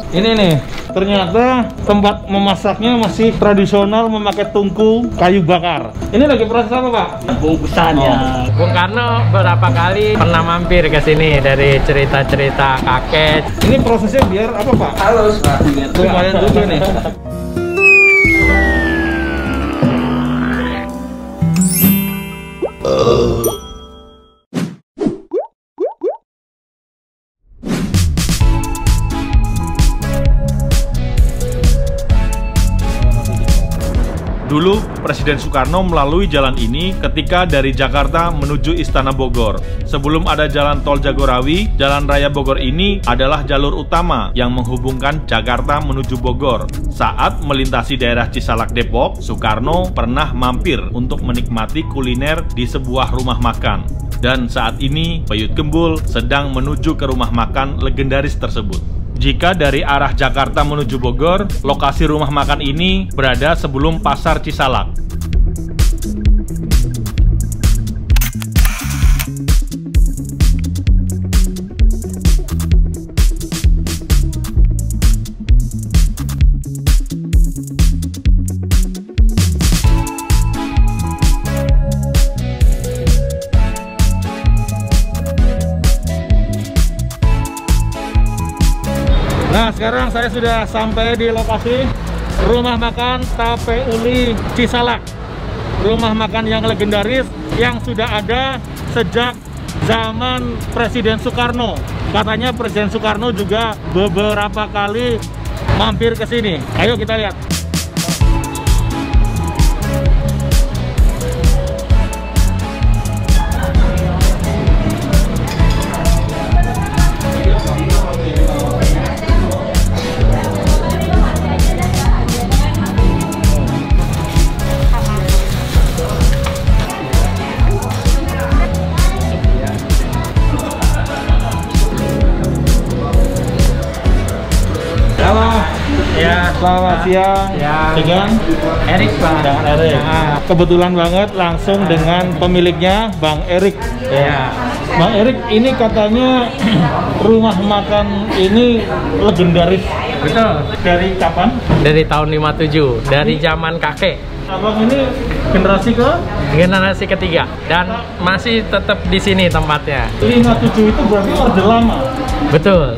Ini nih, ternyata tempat memasaknya masih tradisional memakai tungku kayu bakar. Ini lagi proses apa, Pak? Bungkusannya. Bung Karno beberapa kali pernah mampir ke sini dari cerita-cerita kakek. Ini prosesnya biar apa, Pak? Halus, Pak. Lumayan juga nih. Dulu, Presiden Soekarno melalui jalan ini ketika dari Jakarta menuju Istana Bogor. Sebelum ada jalan tol Jagorawi, Jalan Raya Bogor ini adalah jalur utama yang menghubungkan Jakarta menuju Bogor. Saat melintasi daerah Cisalak Depok, Soekarno pernah mampir untuk menikmati kuliner di sebuah rumah makan. Dan saat ini, Peyut Gembul sedang menuju ke rumah makan legendaris tersebut. Jika dari arah Jakarta menuju Bogor, lokasi rumah makan ini berada sebelum Pasar Cisalak. Nah, sekarang saya sudah sampai di lokasi rumah makan Tape Uli Cisalak. Rumah makan yang legendaris yang sudah ada sejak zaman Presiden Soekarno. Katanya Presiden Soekarno juga beberapa kali mampir ke sini. Ayo kita lihat. Selamat siang, dengan Erik, Pak. Dengan Erik. Kebetulan banget langsung dengan pemiliknya, Bang Erik. Ya. Bang Erik, ini katanya rumah makan ini legendaris. Betul. Dari kapan? Dari tahun 57, dari zaman kakek. Abang ini generasi ketiga dan masih tetap di sini tempatnya. 57 itu berarti orde lama. Betul,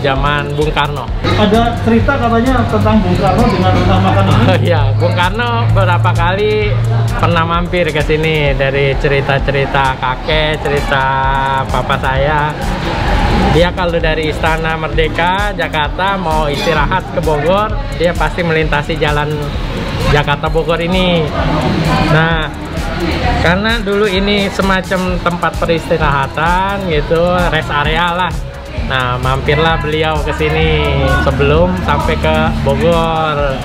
zaman Bung Karno. Ada cerita katanya tentang Bung Karno dengan rumah makan ini. Oh iya, Bung Karno beberapa kali pernah mampir ke sini dari cerita-cerita kakek, cerita papa saya. Dia kalau dari Istana Merdeka, Jakarta mau istirahat ke Bogor, dia pasti melintasi jalan Jakarta Bogor ini. Nah, karena dulu ini semacam tempat peristirahatan gitu, rest area lah. Nah, mampirlah beliau ke sini sebelum sampai ke Bogor.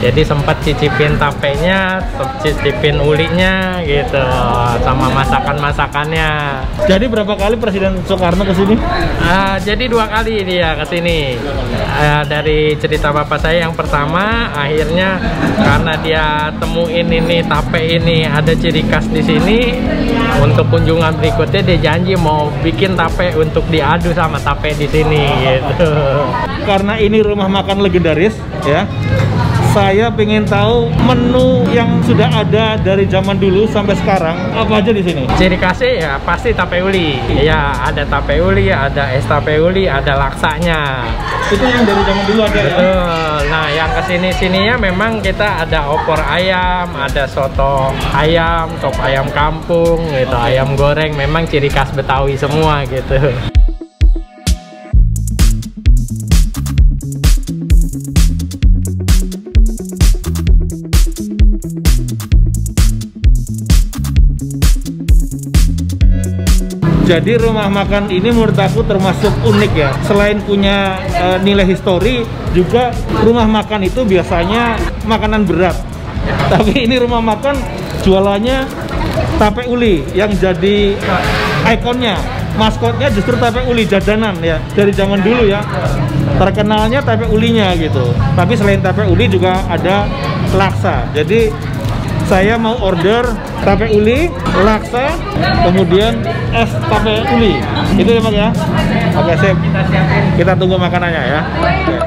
Jadi sempat cicipin tapenya, cicipin ulinya gitu, sama masakan-masakannya. Jadi berapa kali Presiden Soekarno ke sini? Jadi 2 kali dia ke sini. Dari cerita bapak saya yang pertama, akhirnya karena dia temuin ini tape ini ada ciri khas di sini, untuk kunjungan berikutnya dia janji mau bikin tape untuk diadu sama tape di sini gitu. Karena ini rumah makan legendaris ya. Saya pengen tahu menu yang sudah ada dari zaman dulu sampai sekarang apa aja di sini. Ciri khasnya ya pasti tape uli. Ya, ada tape uli, ada es tape uli, ada laksanya. Itu yang dari zaman dulu ada. Betul. Ya? Nah, yang kesini-sininya memang kita ada opor ayam, ada soto ayam, sop ayam kampung, gitu, ayam goreng. Memang ciri khas Betawi semua gitu. Jadi rumah makan ini menurut aku termasuk unik ya. Selain punya nilai histori, juga rumah makan itu biasanya makanan berat. Tapi ini rumah makan jualannya tape uli yang jadi ikonnya. Maskotnya justru tape uli jajanan ya. Dari zaman dulu ya. Terkenalnya tape ulinya gitu. Tapi selain tape uli juga ada laksa. Jadi Saya mau order tape uli, laksa, kemudian es tape uli. Itu ya Bang ya? Oke, sip. Kita tunggu makanannya ya. Oke.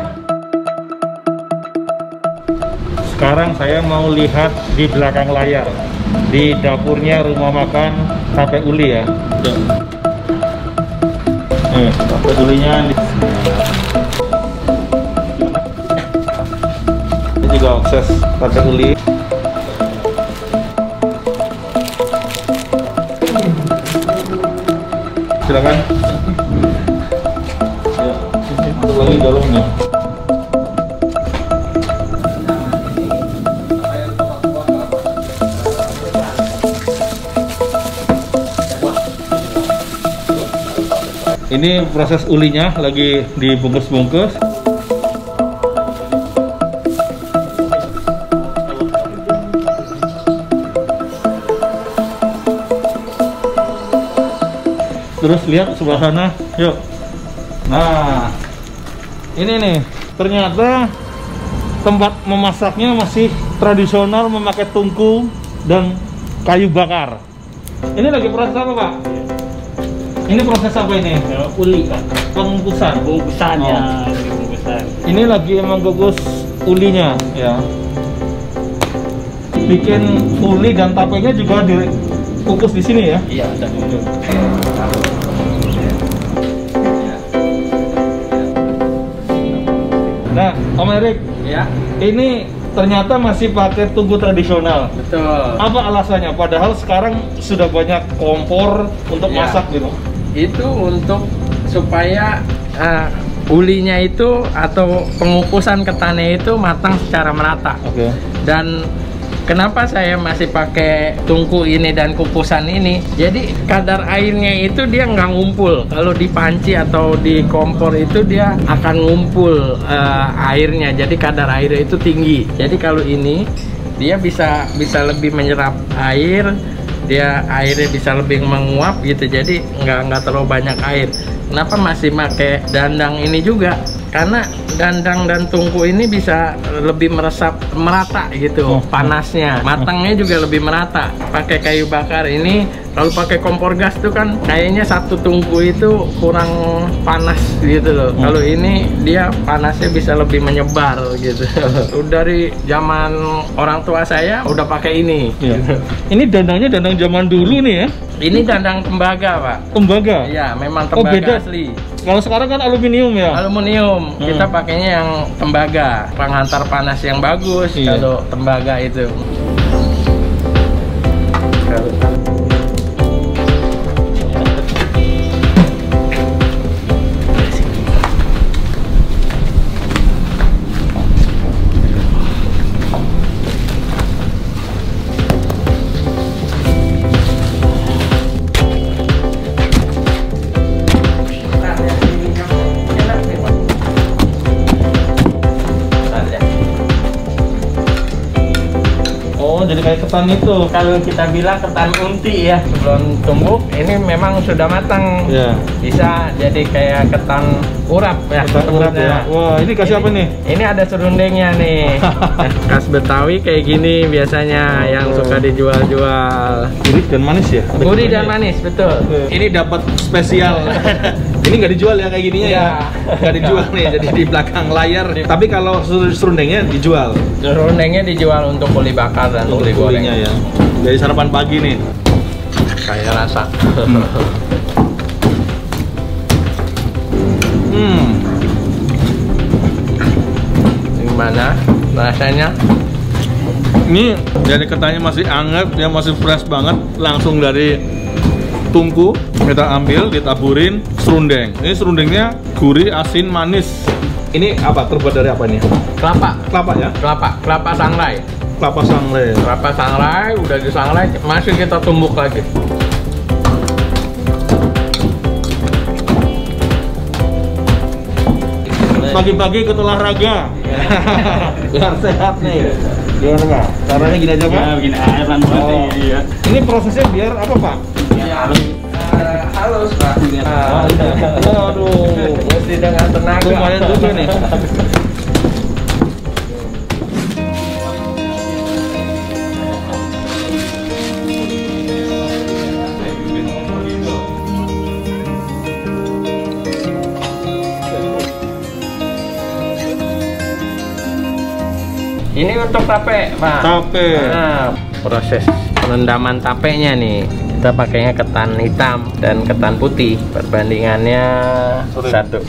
Sekarang saya mau lihat di belakang layar, di dapurnya rumah makan tape uli ya. Tape ulinya ini juga akses tape uli. Silakan. Ya, satu lagi dalamnya. Ini proses ulinya lagi dibungkus-bungkus. Terus lihat sebelah sana, yuk. Nah, ini nih, ternyata tempat memasaknya masih tradisional, memakai tungku dan kayu bakar. Ini lagi proses apa, Pak? Ini proses apa ini? Uli Pak. Pengukusan. Bungkusannya. Oh. Ini lagi mengukus ulinya, ya. Bikin uli dan tapenya juga dikukus di sini ya? Iya, ada dulu. Nah, Om Erik, Ya, ini ternyata masih pakai tungku tradisional. betul. Apa alasannya? Padahal sekarang sudah banyak kompor untuk Ya. masak gitu. Itu untuk supaya ulinya itu atau pengukusan ketannya itu matang secara merata. Oke. Dan kenapa saya masih pakai tungku ini dan kukusan ini? Jadi kadar airnya itu dia nggak ngumpul. Kalau di panci atau di kompor itu dia akan ngumpul airnya. Jadi kadar airnya itu tinggi. Jadi kalau ini dia bisa lebih menyerap air. Dia airnya bisa lebih menguap gitu. Jadi nggak terlalu banyak air. Kenapa masih pakai dandang ini juga? Karena dandang dan tungku ini bisa lebih meresap merata gitu panasnya, matangnya juga lebih merata. Pakai kayu bakar ini, kalau pakai kompor gas tuh kan kayaknya satu tungku itu kurang panas gitu loh. Kalau ini dia panasnya bisa lebih menyebar gitu. Dari zaman orang tua saya udah pakai ini. Iya. Ini dandangnya dandang zaman dulu nih ya? Ini dandang tembaga Pak. Tembaga? Iya, memang Oh, tembaga beda. asli. Kalau sekarang kan aluminium ya? Aluminium, kita pakainya yang tembaga, penghantar panas yang bagus. Iya. Kalau tembaga itu. Oh, jadi kayak ketan itu. Kalau kita bilang ketan unti ya, sebelum tumbuk ini memang sudah matang. Ya. Bisa jadi kayak ketan urap ya. Ketan urap ya. Wah, ini kasih apa nih? Ini ada serundengnya nih. Khas Betawi kayak gini biasanya yang suka dijual-jual. Gurih dan manis ya? Ada Gurih gulanya dan ya? manis, betul. Ini dapat spesial. Ini nggak dijual ya kayak gininya ya? Nggak dijual nih, jadi di belakang layar. Tapi kalau serundengnya dijual. Serundengnya dijual untuk uli bakar dan uli goreng. Kulinya ya. Dari sarapan pagi nih. Kayak rasa. Gimana rasanya? Ini dari ketannya masih hangat, dia masih fresh banget, langsung dari tungku kita ambil, ditaburin serundeng. Ini serundengnya gurih, asin, manis. Ini apa? Terbuat dari apa nih? Kelapa, Kelapa ya? kelapa sangrai. Kelapa sangrai. Kelapa sangrai, udah disangrai, masih kita tumbuk lagi. Pagi-pagi ikut olahraga. Biar sehat nih. Gimana Pak? Caranya gini aja Pak? Ya, begini aja kan berarti. Oh. Iya. Ini prosesnya biar apa Pak? Halus Pak. Waduh, Mesti dengan tenaga. lumayan juga nih. Ini untuk tape, Pak. Tape. Nah, proses perendaman tapenya nih, kita pakainya ketan hitam dan ketan putih. Perbandingannya satu.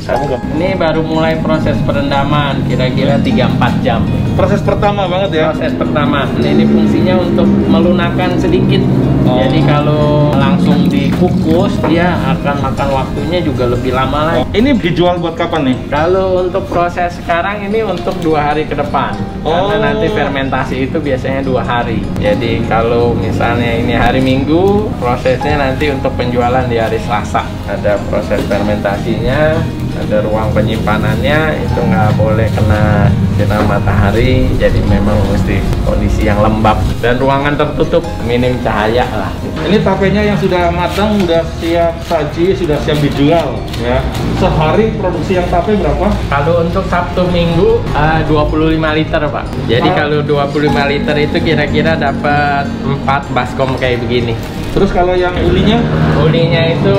Ini baru mulai proses perendaman, kira-kira 3-4 jam. Proses pertama banget ya. Proses pertama. Ini fungsinya untuk melunakkan sedikit. Jadi kalau langsung dikukus, dia akan makan waktunya juga lebih lama lagi. Ini dijual buat kapan nih? Kalau untuk proses sekarang ini untuk 2 hari ke depan. Karena nanti fermentasi itu biasanya 2 hari. Jadi kalau misalnya ini hari Minggu, prosesnya nanti untuk penjualan di hari Selasa. Ada proses fermentasinya, ada ruang penyimpanannya, itu nggak boleh kena sinar matahari, jadi memang mesti kondisi yang lembab dan ruangan tertutup, minim cahaya lah. Ini tapenya yang sudah matang, udah siap saji, sudah siap dijual ya. Sehari produksi yang tape berapa? Kalau untuk Sabtu Minggu 25 liter, Pak. Jadi kalau 25 liter itu kira-kira dapat 4 baskom kayak begini. Terus kalau yang ulinya? Ulinya itu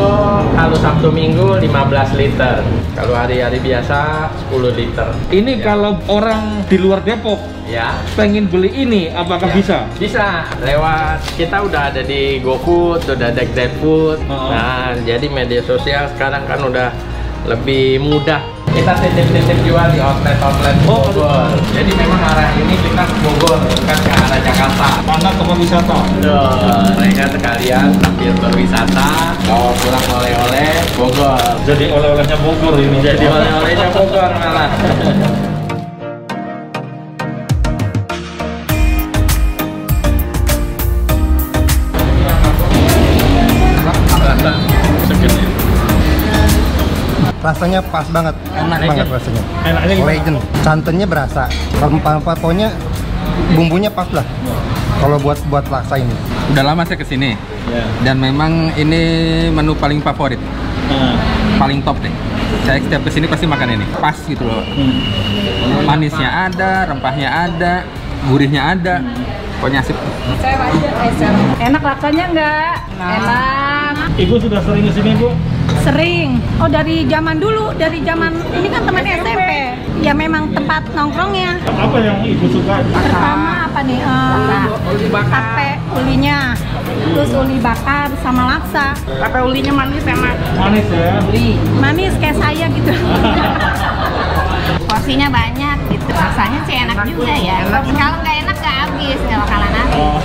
kalau Sabtu Minggu 15 liter. Kalau hari-hari biasa 10 liter. Ini kalau orang di luar Depok ya pengen beli ini, apakah bisa? Bisa, lewat kita udah ada di GoFood, udah ada GrabFood. Nah, jadi media sosial sekarang kan udah lebih mudah. Kita titip-titip jual di outlet-outlet Bogor. Jadi memang arah ini kita ke Bogor, bukan ke arah Jakarta. Mana tempat wisata? Mereka sekalian sambil berwisata, bawa pulang oleh-oleh Bogor. Jadi oleh-olehnya Bogor ini. Jadi oleh-olehnya Bogor malah. Rasanya pas banget, enak banget rasanya. Enaknya gimana? Legend, santannya berasa, rempah-rempah pokoknya bumbunya pas lah. Kalau buat laksa ini. Udah lama saya kesini dan memang ini menu paling favorit, paling top deh. Saya setiap kesini pasti makan ini, pas gitu loh. Manisnya ada, rempahnya ada, gurihnya ada, pokoknya asik. Enak rasanya enggak? Enak. Ibu sudah sering kesini, Bu? Sering. Oh, dari zaman dulu, dari zaman ini kan teman SMP. Ya memang tempat nongkrongnya. Apa yang Ibu suka? Pertama apa nih? Tape ulinya. Terus uli bakar sama laksa. Tape ulinya manis enak. Manis ya? Manis kayak saya gitu. Porsinya banyak gitu, rasanya sih enak juga ya. Kalau nggak enak nggak habis, nggak bakalan habis.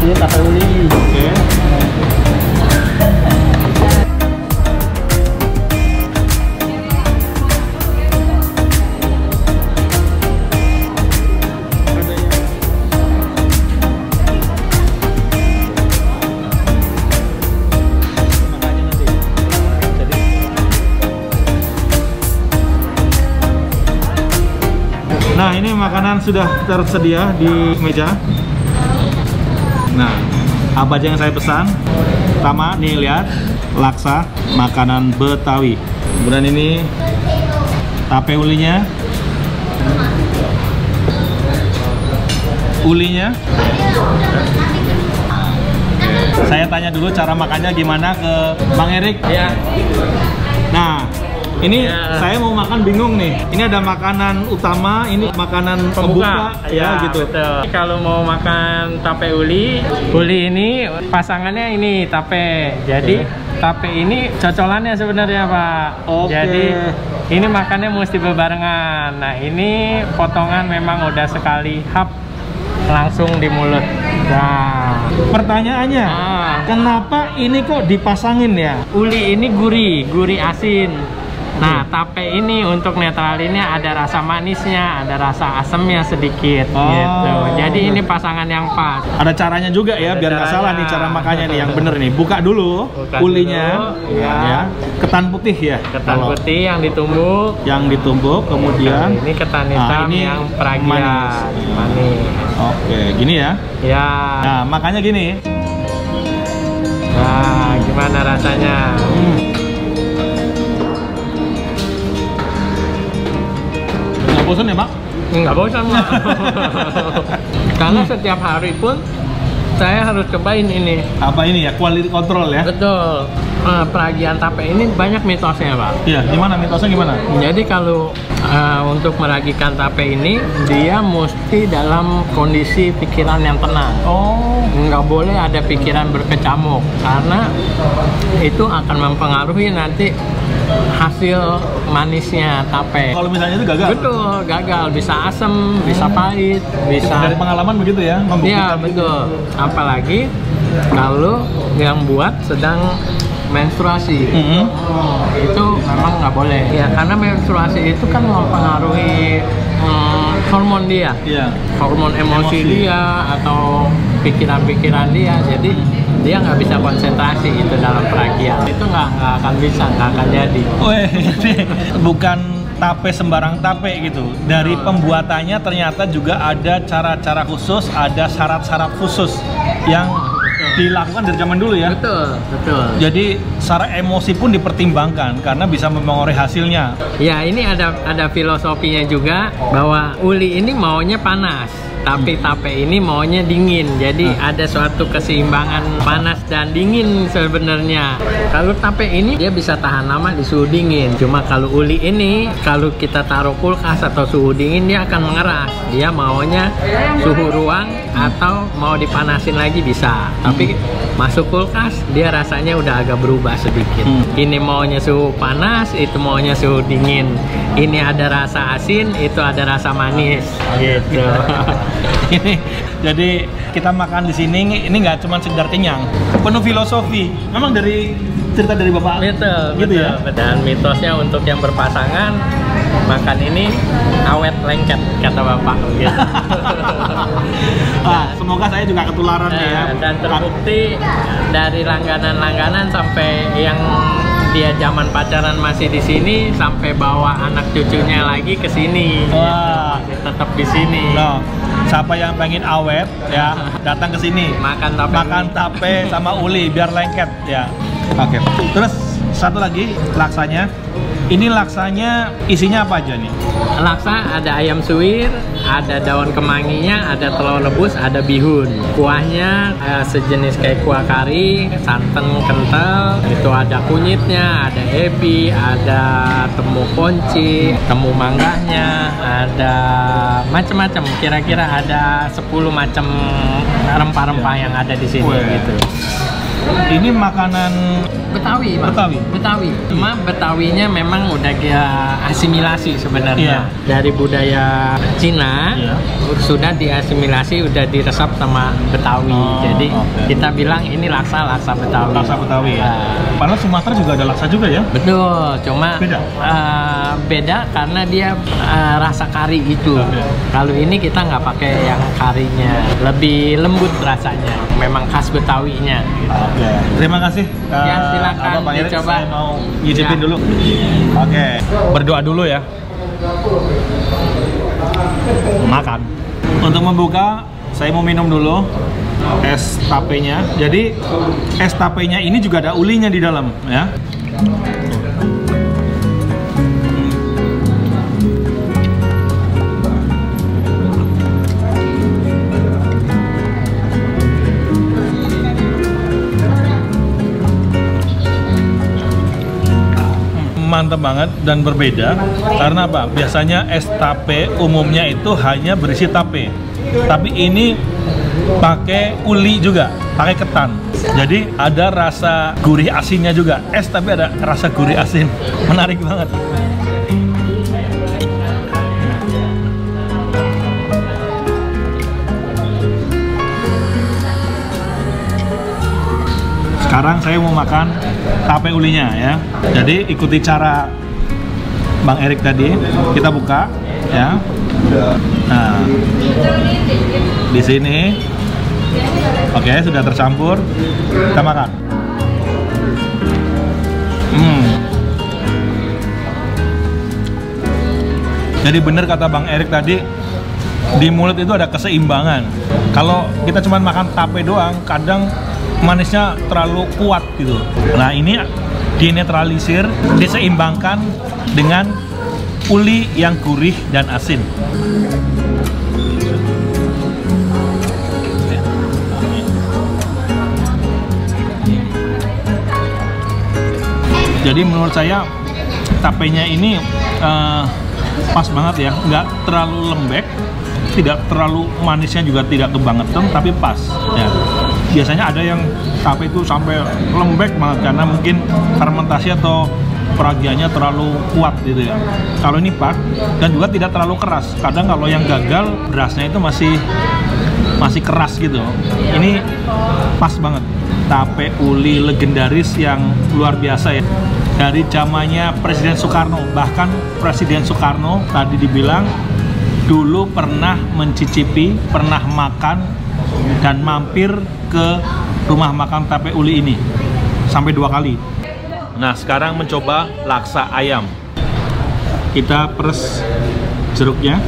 Ini tape uli. Oke. Nah, ini makanan sudah tersedia di meja. Nah, apa aja yang saya pesan? Pertama, nih lihat, laksa, makanan Betawi. Kemudian ini tape ulinya. Ulinya. Saya tanya dulu cara makannya gimana ke Bang Erik. Ya. Nah, ini Ya. saya mau makan bingung nih. Ini ada makanan utama, ini makanan pembuka, ya gitu. Betul. Kalau mau makan tape uli ini pasangannya ini tape. Jadi tape ini cocolannya sebenarnya, Pak. Oke. Jadi ini makannya mesti berbarengan. Nah, ini potongan memang udah sekali hap langsung di mulut. Nah, Pertanyaannya, kenapa ini kok dipasangin ya? uli ini gurih asin. Nah, tape ini untuk netralinnya ada rasa manisnya, ada rasa asamnya sedikit gitu. Jadi ini pasangan yang pas. Ada caranya juga ya, Ada biar nggak salah nih cara caranya. makannya nih yang bener nih. Buka dulu Buka ulinya, dulu, ya. Ketan putih ya. Ketan Kalau putih yang ditumbuk. yang ditumbuk, kemudian Ini ketan hitam ini yang peragian. manis. Manis. Oke, gini ya. Ya. Nah, makanya gini. Nah, gimana rasanya? Nggak bosan ya, Pak? Nggak bosan, Mak. Karena setiap hari pun saya harus cobain ini. Apa ini ya? Quality control ya? Betul. Peragian tape ini banyak mitosnya, Pak. Iya, gimana mitosnya gimana? Jadi kalau untuk meragikan tape ini, dia mesti dalam kondisi pikiran yang tenang. Oh, Nggak boleh ada pikiran berkecamuk, karena itu akan mempengaruhi nanti hasil manisnya tape. kalau misalnya itu gagal. Betul, gagal. Bisa asam, bisa pahit, bisa... Dari pengalaman begitu ya, Iya, membuktikan. betul. Apalagi kalau yang buat sedang menstruasi. Itu memang nggak boleh. Ya, karena menstruasi itu kan mempengaruhi hormon dia. Iya. Hormon emosi dia atau pikiran-pikiran dia. Jadi dia nggak bisa konsentrasi itu dalam peragian. Itu nggak akan bisa, nggak akan jadi. Weh, ini bukan tape sembarang tape gitu. Dari pembuatannya ternyata juga ada cara-cara khusus, ada syarat-syarat khusus yang dilakukan dari zaman dulu ya. Betul, betul. Jadi secara emosi pun dipertimbangkan karena bisa mempengaruhi hasilnya. Ya, ini ada filosofinya juga bahwa uli ini maunya panas, tapi tape ini maunya dingin. Jadi ada suatu keseimbangan panas dan dingin sebenarnya. Kalau tape ini dia bisa tahan lama di suhu dingin. Cuma kalau uli ini kalau kita taruh kulkas atau suhu dingin dia akan mengeras. Dia maunya suhu ruang atau mau dipanasin lagi bisa. Tapi masuk kulkas dia rasanya udah agak berubah sedikit. Ini maunya suhu panas, itu maunya suhu dingin. Ini ada rasa asin, itu ada rasa manis. Gitu. Ini jadi kita makan di sini ini nggak cuma sekedar kenyang, penuh filosofi. Memang dari cerita dari Bapak. Betul, gitu betul. ya. Dan mitosnya untuk yang berpasangan makan ini awet lengket kata Bapak. Gitu. Semoga saya juga ketularan nih ya. Dan terbukti dari langganan-langganan sampai yang dia zaman pacaran masih di sini sampai bawa anak cucunya lagi ke sini. Wah, Masih tetap di sini. no. Siapa yang pengen awet ya datang ke sini. Makan tape. Makan tape sama uli biar lengket ya. Oke. Terus satu lagi laksanya. Ini laksanya isinya apa aja nih? Laksa ada ayam suwir, ada daun kemanginya, ada telur rebus, ada bihun. Kuahnya sejenis kayak kuah kari, santan kental. Itu ada kunyitnya, ada ebi, ada temu ponci, temu manggahnya, ada macam-macam. Kira-kira ada 10 macam rempah-rempah yang ada di sini gitu. Ini makanan Betawi, Pak. Betawi. Cuma Betawinya memang udah asimilasi sebenarnya. Dari budaya Cina sudah diasimilasi, udah diresap sama Betawi. Jadi kita bilang ini laksa Betawi. Laksa Betawi ya. Padahal Sumatera juga ada laksa juga ya. Betul, cuma Beda? beda karena dia rasa kari itu. Kalau ini kita nggak pakai yang karinya, lebih lembut rasanya. Memang khas Betawinya. Oke. Terima kasih. Ya, silakan Bang Erik, dicoba. saya mau nyicipin Ya. dulu. Oke. Berdoa dulu ya. Makan. Untuk membuka, saya mau minum dulu es tapenya. Jadi es tapenya ini juga ada ulinya di dalam ya. Mantap banget dan berbeda karena apa? Biasanya es tape umumnya itu hanya berisi tape, tapi ini pakai uli juga, pakai ketan. Jadi ada rasa gurih asinnya juga. Es tapi ada rasa gurih asin, menarik banget. Sekarang saya mau makan tape ulinya ya. Jadi ikuti cara Bang Erik tadi. Kita buka ya. Nah, di sini, oke, sudah tercampur. Kita makan. Jadi bener kata Bang Erik tadi, di mulut itu ada keseimbangan. Kalau kita cuma makan tape doang, kadang manisnya terlalu kuat gitu. Nah, ini dinetralisir, diseimbangkan dengan uli yang gurih dan asin. Jadi menurut saya tapenya ini pas banget ya, nggak terlalu lembek, tidak terlalu manisnya juga tidak kebangetan, tapi pas ya. Biasanya ada yang tape itu sampai lembek banget karena mungkin fermentasi atau peragiannya terlalu kuat gitu ya. Kalau ini pas dan juga tidak terlalu keras. Kadang kalau yang gagal berasnya itu masih keras gitu. Ini pas banget. Tape uli legendaris yang luar biasa ya. Dari zamannya Presiden Soekarno, bahkan Presiden Soekarno tadi dibilang dulu pernah mencicipi, pernah makan dan mampir ke rumah makan tape uli ini sampai 2 kali. Nah, sekarang mencoba laksa ayam. Kita peres jeruknya.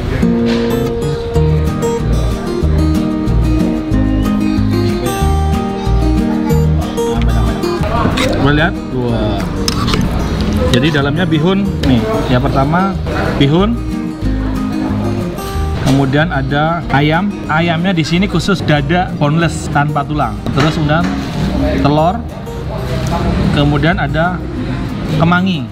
Boleh lihat? Wah. Jadi dalamnya bihun nih. Yang pertama bihun. Kemudian ada ayam. Ayamnya di sini khusus dada boneless tanpa tulang. Terus kemudian telur. Kemudian ada kemangi.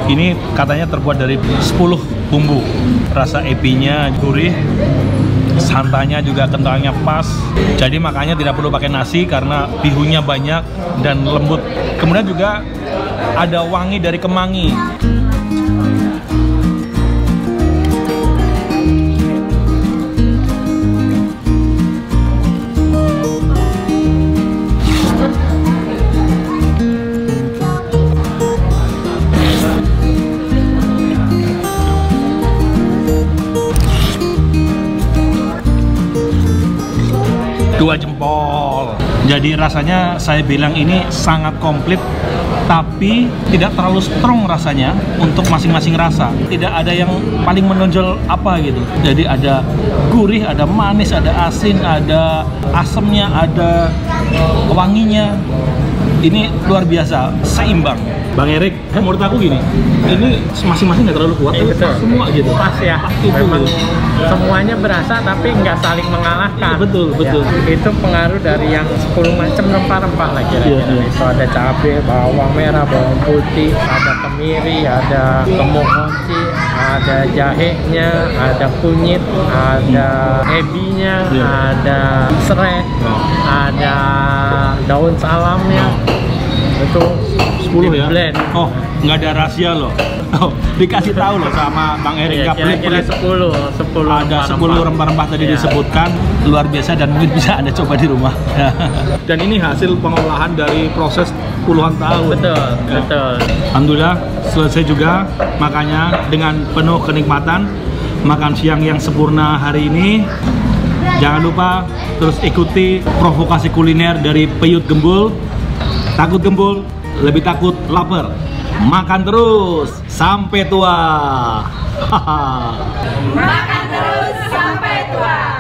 Ini katanya terbuat dari 10 bumbu. Rasa ebinya gurih, santannya juga kentalnya pas. Jadi makanya tidak perlu pakai nasi karena bihunnya banyak dan lembut. Kemudian juga ada wangi dari kemangi. Dua jempol. Jadi rasanya saya bilang ini sangat komplit, tapi tidak terlalu strong rasanya untuk masing-masing rasa. Tidak ada yang paling menonjol apa gitu. Jadi ada gurih, ada manis, ada asin, ada asemnya, ada wanginya. Ini luar biasa, seimbang. Bang Erik, menurut aku gini, ini masing-masing nggak terlalu kuat, tapi betul. Semua gitu. Pas ya, memang semuanya berasa tapi nggak saling mengalahkan. Betul, betul. Ya, itu pengaruh dari yang 10 macam rempah-rempah lah kira-kira. Itu ada cabai, bawang merah, bawang putih, ada kemiri, ada lemuk mochi, ada jahenya, ada kunyit, ada ebinya, ada serai, ada daun salamnya. Itu 10 ya? blend. Oh, nggak ada rahasia loh. Oh, dikasih tahu loh sama Bang Erik. Iya, kira-kira 10 ada 10 rempah-rempah tadi disebutkan, luar biasa dan mungkin bisa Anda coba di rumah. Dan ini hasil pengolahan dari proses puluhan tahun. Betul, betul. Alhamdulillah selesai juga makannya dengan penuh kenikmatan. Makan siang yang sempurna hari ini. Jangan lupa terus ikuti provokasi kuliner dari Peyut Gembul. Takut gembul, lebih takut lapar. Makan terus sampai tua. Makan terus sampai tua.